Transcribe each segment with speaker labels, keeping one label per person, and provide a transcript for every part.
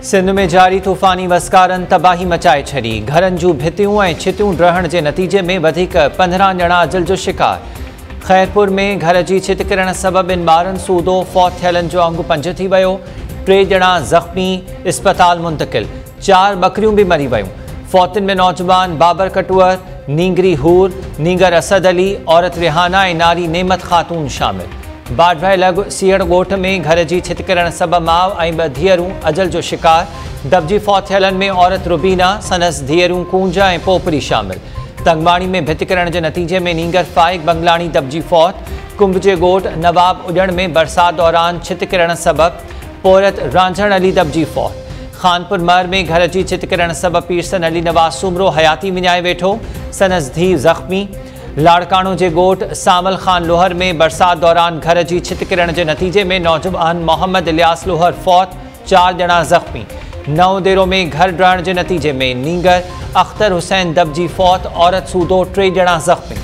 Speaker 1: सिंध में जारी तूफ़ानी वसकारनि तबाही मचाए छॾी। घरनि जूं भितियूं ऐं छितियूं ढहण जे नतीजे में वधीक 15 ॼणा अजल जो शिकार। ख़ैरपुर में घर जी छित किरण सबबि ॿिनि ॿारनि सूदो, फौत थियलनि जो अंगु 5 थी वियो। 3 ॼणा ज़ख़्मी, इस्पताल मुंतक़िल। 4 बकरियूं बि मरी वयूं। फौतुनि में नौजवान बाबर कटुअर, नींगरी हूर, नींगर असद अली, औरत रिहाना ऐं नारी नेमत ख़ातून शामिल। बाडभयल सीहड़ ॻोठ में घर जी छित किरण सबबि माउ ऐं 2 धीअरूं अजल जो शिकार। दबजी फौत थियलनि में औरत रुबीना, संदसि धीअरूं कूंजा ऐं पोपरी शामिल। तंगबाणी में भिति किरण जे नतीजे में नींगर फाइक बंगलाणी दबजी फौत। कुंभ जे ॻोठ नवाब उॼण में बरसात दौरान छित किरण सबबि पोरत रांझण अली दबजी फौत। खानपुर मर में घर जी छित किरण सबबि पीरसन अली नवाज़ सुमरो हयाती विञाए वेठो, संदसि धीउ ज़ख़्मी। लाड़काणो जे ॻोठ सामल खान लोहर में बरसात दौरान घर जी छित किरण जे नतीजे में नौजवान मोहम्मद इलियास लोहर फौत, 4 ॼणा ज़ख़्मी। नओं देरो में घर ढहण जे नतीजे में नींगर अख्तर हुसैन दबजी फौत, औरत सूदो, 3 ॼणा ज़ख़्मी।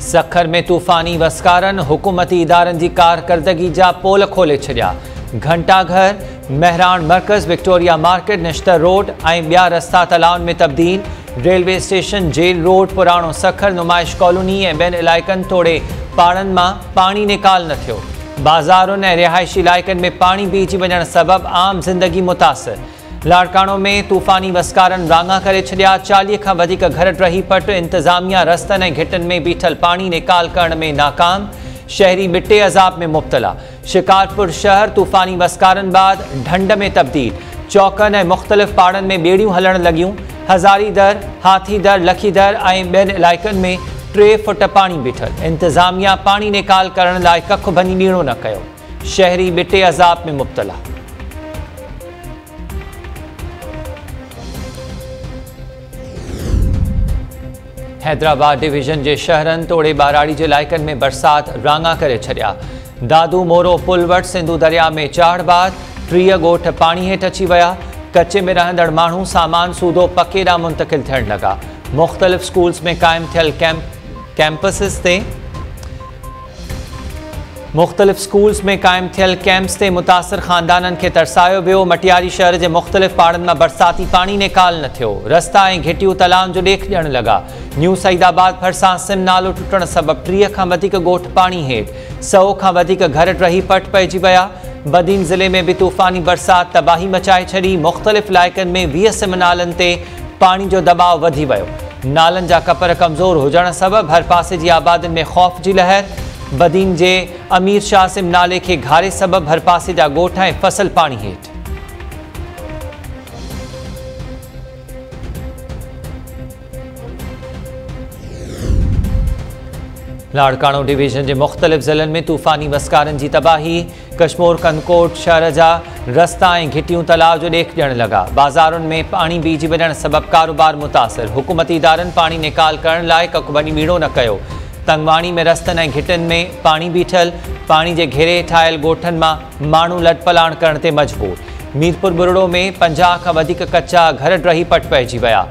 Speaker 1: सखर में तूफ़ानी वसकारनि हुकूमती इदारनि जी कारकर्दगी जा पोल खोले छॾिया। घंटाघर, महराण मर्कज़, विक्टोरिया मार्केट, निश्तर रोड ऐं ॿिया रस्ता तलाउनि में तब्दील। रेलवे स्टेशन, जेल रोड, पुराणो सखर, नुमाइश कॉलोनी ऐं ॿियनि इलाइक़नि तोड़े पाड़नि मां पाणी निकाल न थियो। बाज़ारुनि ऐं रिहाइशी इलाइक़नि में पाणी बीहजी वञण सबबि आम ज़िंदगी मुतासिर। लाड़काणो में तूफ़ानी वसकारनि राङा करे छॾिया। 40 खां वधीक घर टही पट। इंतज़ामिया रस्तनि ऐं घिटनि में बीठल पाणी निकाल करण में नाकाम। शहरी मिटे अज़ाब में मुब्तला। शिकारपुर शहर तूफ़ानी वसकारनि बाद ढंढ में तब्दील। चौकनि ऐं मुख़्तलिफ़ पाड़नि में ॿेड़ियूं हलण लॻियूं। हज़ारीदर, हाथीदर, लखीदर ऐं ॿियनि इलाइक़नि में 3 फुट पाणी बीठल। इंतज़ामिया पाणी निकाल करण लाइ कख भञी ॿीणो न कयो। शहरी मिटे अज़ाब में मुब्तला। हैदराबाद डिवीज़न जे शहरनि तोड़े बाराड़ी जे इलाइक़नि में बरसात राङा करे छॾिया। दादू मोरो पुल वटि सिंधू दरिया में चढ़ बाद 3 ॻोठ पाणी हेठि अची विया। कचे में रहंदड़ माण्हू सामान सूदो पके ॾांहुं मुंतक़िल थियण लॻा। मुख़्तलिफ़ स्कूल्स में क़ाइमु थियल कैंप्स ते मुतासिर ख़ानदाननि खे तरसायो वियो। मटियारी शहर जे मुख़्तलिफ़ पाड़नि मां बरसाती पाणी निकाल न थियो। रस्ता ऐं घिटियूं तलाउनि जो ॾेख ॾियण लॻा। न्यू सईदाबाद भरिसां सिम नालो टुटण सबबि 30 खां वधीक ॻोठ पाणी हेठि। 100 खां वधीक घर टही पट पइजी विया। बदीन ज़िले में बि तूफ़ानी बरसात तबाही मचाए छॾी। मुख़्तलिफ़ इलाइक़नि में 20 सिम नालनि ते पाणी जो दबाव वधी वियो। नालनि जा कपर कमज़ोर हुजण सबबि हर पासे जी आबादियुनि में ख़ौफ़ जी लहर। बदीन जे अमीर शाह सिम नाले खे घारे सबबि हर पासे जा ॻोठ ऐं फसल पाणी हेठि। लाड़काणो डिवीज़न जे मुख़्तलिफ़ ज़िलनि में तूफ़ानी वसकारनि जी तबाही। कश्मोर कनकोट शहर जा रस्ता ऐं घिटियूं तलाउ जो ॾेख ॾियण लॻा। बाज़ारुनि में पाणी बीहजी वञण सबबि कारोबार मुतासिर। हुकूमती इदारनि पाणी निकाल करण लाइ कक भञी ॿीणो न कयो। तंगवाणी में रस्तनि ऐं घिटनि में पाणी बीठल। पाणी जे घेरे ठाहियल ॻोठनि मां माण्हू लटपलाण करण ते मजबूर। मीरपुर बुरड़ो में 50 खां वधीक कचा घर टही पट पइजी विया।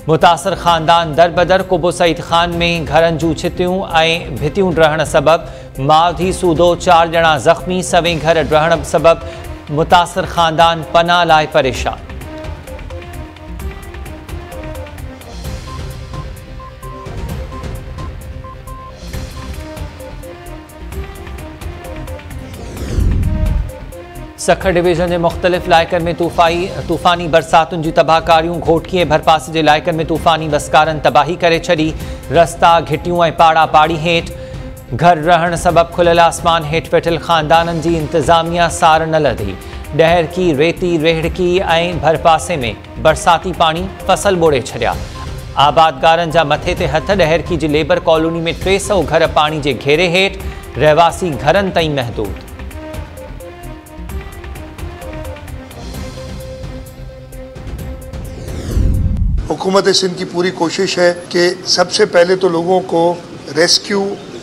Speaker 1: मुतासिर ख़ानदान दर बदर। कुबो सईद खान में घरनि जूं छितियूं ऐं भितियूं ढहण सबबि माउ धीउ सूदो, 4 ॼणा ज़ख़्मी। सवें घर ढहण सबबि मुतासिर ख़ानदान पनाह लाइ परेशान। सखर डिवीज़न जे मुख़्तलिफ़ इलाइक़नि में तूफ़ानी बरसातुनि जी तबाहकारियूं। घोटकी ऐं भरपासे जे इलाइक़नि में तूफ़ानी वसकारनि तबाही करे छॾी। रस्ता, घिटियूं ऐं पाड़ा पाड़ी हेठि। घर रहण सबबि खुलियल आसमान हेठि वेठल ख़ानदाननि जी इंतज़ामिया सार न लधी। डहरकी, रेती, रेहड़की ऐं भरपासे में बरसाती पाणी फसल ॿोड़े छॾिया। आबादगारनि जा मथे ते हथ। डहरकी जी लेबर कॉलोनी में 300 घर पाणी जे घेरे हेठि। रहवासी घरनि ताईं महदूद।
Speaker 2: हुकूमत सिंध की पूरी कोशिश है कि सबसे पहले तो लोगों को रेस्क्यू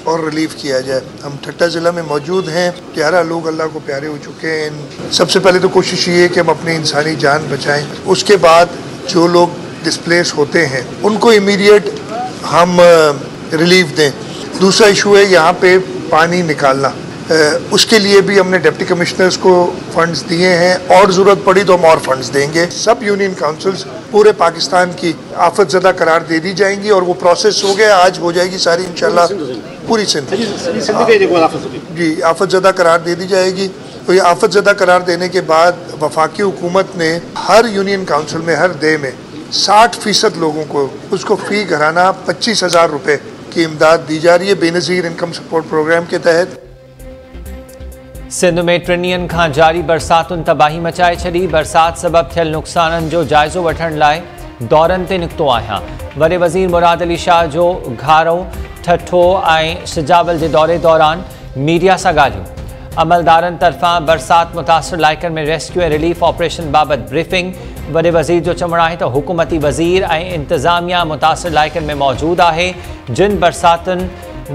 Speaker 2: और रिलीफ किया जाए। हम ठट्टा ज़िला में मौजूद हैं। 11 लोग अल्लाह को प्यारे हो चुके हैं। सबसे पहले तो कोशिश ये है कि हम अपनी इंसानी जान बचाएं। उसके बाद जो लोग डिस्प्लेस होते हैं उनको इमीडिएट हम रिलीफ दें। दूसरा इशू है यहाँ पे पानी निकालना, उसके लिए भी हमने डिप्टी कमिश्नर्स को फंड्स दिए हैं और ज़रूरत पड़ी तो हम और फंड्स देंगे। सब यूनियन काउंसिल्स पूरे पाकिस्तान की आफत ज़दा करार दे दी जाएंगी और वो प्रोसेस हो गया, आज हो जाएगी सारी इंशाल्लाह पूरी सिंध जी आफत ज़दा करार दे दी जाएगी। तो ये आफत ज़दा करार देने के बाद वफाकी हुकूमत ने हर यूनियन काउंसिल में हर डे में 60% लोगों को उसको फ़ी घराना 25,000 रुपये की इमदाद दी जा रही है बेनज़ीर इनकम सपोर्ट प्रोग्राम के तहत।
Speaker 1: सिंध में 3 ॾींहनि खां जारी बरसातुनि तबाही मचाए छॾी। बरसात सबब थियल नुक़साननि जो जाइज़ो वठण लाइ दौरनि ते निकितो आहियां। वॾे वज़ीर मुराद अली शाह जो घारो ठठो ऐं सिजावल जे दौरे दौरान मीडिया सां ॻाल्हियूं। अमलदारनि तरफ़ां बरसात मुतासिर इलाइक़नि में रेस्क्यू ऐं रिलीफ ऑपरेशन बाबति ब्रीफिंग। वॾे वज़ीर जो चवणु आहे त हुकूमती वज़ीर ऐं इंतिज़ामिया मुतासिर इलाइक़नि में मौजूदु आहे। जिन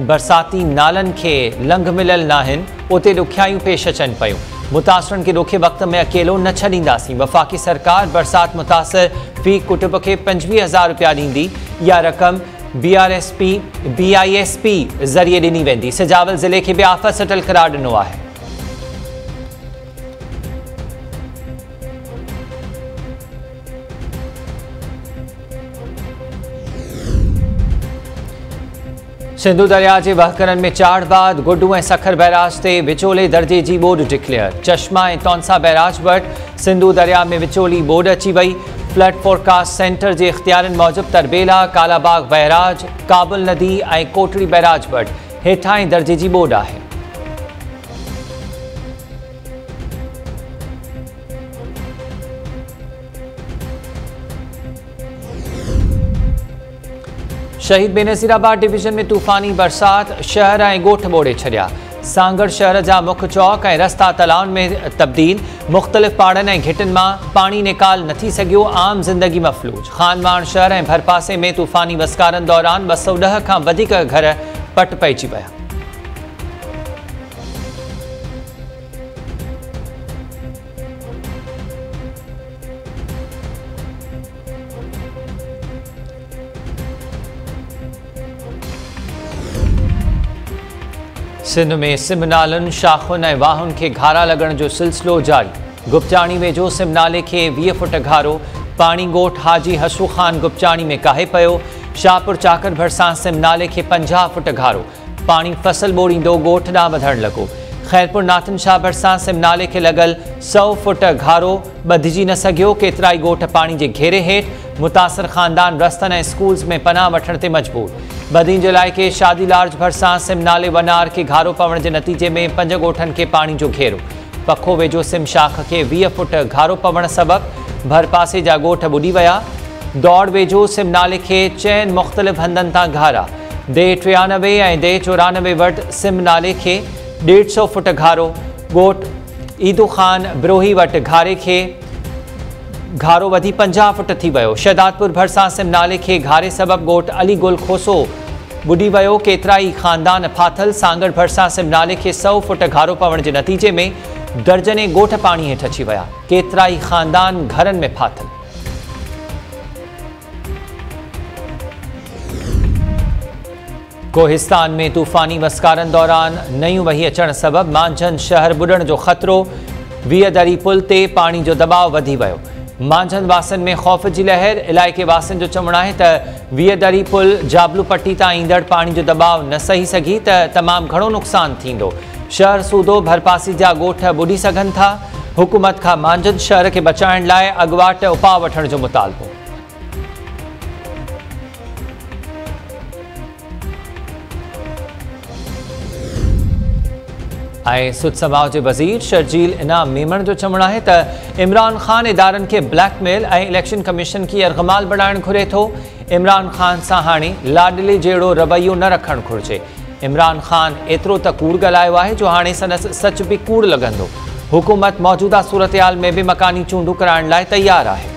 Speaker 1: बरसाती नालनि खे लंघ मिलियल नाहिनि उते ॾुखियायूं पेश अचनि पियूं। मुतासिरनि खे ॾुखे वक़्त में अकेलो न छॾींदासीं। वफ़ाक़ी सरकार बरसात मुतासिर फ़ी कुटुंब खे 25,000 रुपया ॾींदी। इहा रक़म BISP ज़रिए ॾिनी वेंदी। सिजावल ज़िले खे बि आफ़त सटल करार ॾिनो आहे। सिंधु दरिया के वहकरनि में चाड़ बाद गुड्डू ऐं सखर बैराज ते विचोले दर्जे की बोर्ड डिक्लेयर। चश्मा ऐं तौंसा बैराज वटि सिंधु दरिया में विचोली बोर्ड अची वई। फ्लड फोरकास्ट सेंटर के इख्तियारनि मूजिब तरबेला, कालाबाग बैराज, काबुल नदी ऐं कोटड़ी बैराज वटि हेठाएं दर्जे की बोर्ड आहे। शहीद बेनज़ीराबाद डिवीजन में तूफ़ानी बरसात शहर ऐं ॻोठ ॿोड़े छॾिया। सांगड़ शहर जा मुख्य चौक ऐं रस्ता तलाउनि में तब्दील। मुख़्तलिफ़ पहाड़नि ऐं घिटिन मां पाणी निकाल न थी सघियो। आम ज़िंदगी मफ़लूज। खानवाण शहर ऐं भरपासे में तूफ़ानी वसकारनि दौरान 210 खां वधीक घर पट पइजी विया। सिंध में सिम नालनि, शाखुनि ऐं वाहुनि खे घारा लॻण जो सिलसिलो जारी। गुपचाणी वेझो सिम नाले खे 20 फुट घारो। पाणी ॻोठ हाजी हसू ख़ान गुपचाणी में काहे पियो। शाहपुर चाकर भरिसां सिम नाले खे 50 फुट घारो। पाणी फसल ॿोड़ींदो ॻोठ ॾांहुं वधणु लॻो। ख़ैरपुर नाथन शाह भरिसां सिम नाले खे लॻल 100 फुट घारो ॿधिजी न सघियो। केतिराई ॻोठ पाणी जे घेरे हेठि। मुतासिर ख़ानदान रस्तनि ऐं स्कूल्स में पनाह वठण ते मजबूर। बदीन जे इलाइक़े शादी लार्ज भरिसां सिम नाले वनार खे घारो पवण जे नतीजे में 5 ॻोठनि खे पाणी जो घेरो। पखो वेझो सिम शाख खे 20 फुट घारो पवण सबबि भरपासे जा ॻोठ ॿुॾी विया। दौड़ वेझो सिम नाले खे 4 मुख़्तलिफ़ हंधनि तां घारा। दे 93 ऐं दे 94 वटि सिम नाले खे 150 फुट घारो। ॻोठ ईदू ख़ान ब्रोही वटि घारे खे घारो वधी 50 फुट थी वियो। शहदादपुर भरिसां सिम नाले खे घारे सबबि ॻोठ अली गुल खोसो ॿुॾी वियो। केतिराई ख़ानदान फाथल। सांगड़ भरिसां सिम नाले खे 100 फुट घारो पवण जे नतीजे में दर्जने ॻोठ पाणी हेठि अची विया। केतिराई ख़ानदान घरनि में फाथल। कोहिस्तान में तूफ़ानी वसकारनि दौरान नयूं वही अचण सबबि मांझंद शहर ॿुॾण जो ख़तरो। 20 दरी पुल ते पाणी जो दबाव वधी वियो। मांझंद वासन में ख़ौफ़ जी लहर। इलाइक़े वासन जो चवणु आहे त 20 दरी पुल जाबलू पट्टी तां ईंदड़ पाणी जो दबाव न सही सघी त तमामु घणो नुक़सानु थींदो। शहर सूदो भरपासी जा ॻोठ ॿुॾी सघनि था। हुकूमत खां मांझंद शहर खे बचाइण लाइ अॻुवाट उपाउ वठण जो मुतालबो। ऐं सुद समाज जे वज़ीर शर्जील इनाम मेमण जो चवणु आहे त इमरान ख़ान इदारनि खे ब्लैकमेल ऐं इलेक्शन कमीशन खे यरग़माल बणाइणु घुरे थो। इमरान ख़ान सां हाणे लाडले जहिड़ो रवैयो न रखणु घुरिजे। इमरान ख़ान एतिरो त कूड़ ॻाल्हायो आहे जो हाणे संदसि सच बि कूड़ लॻंदो। हुकूमत मौजूदा सूरतहाल में बि मकानी चूंडूं कराइण लाइ तयारु आहे।